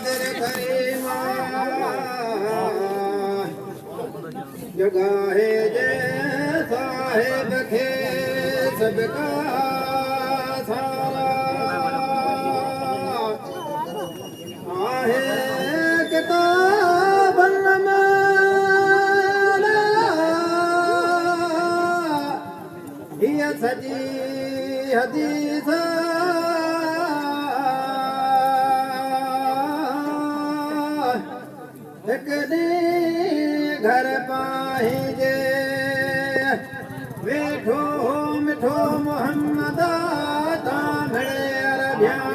बहादुर करीमा जगह है जे साहिब खे सबका सारा आहे किताबन में हिय सजी हदीस एक ॾींहुं घर पाइजे वेठो मिठो मोहम्मद तां भेड़ अरबिया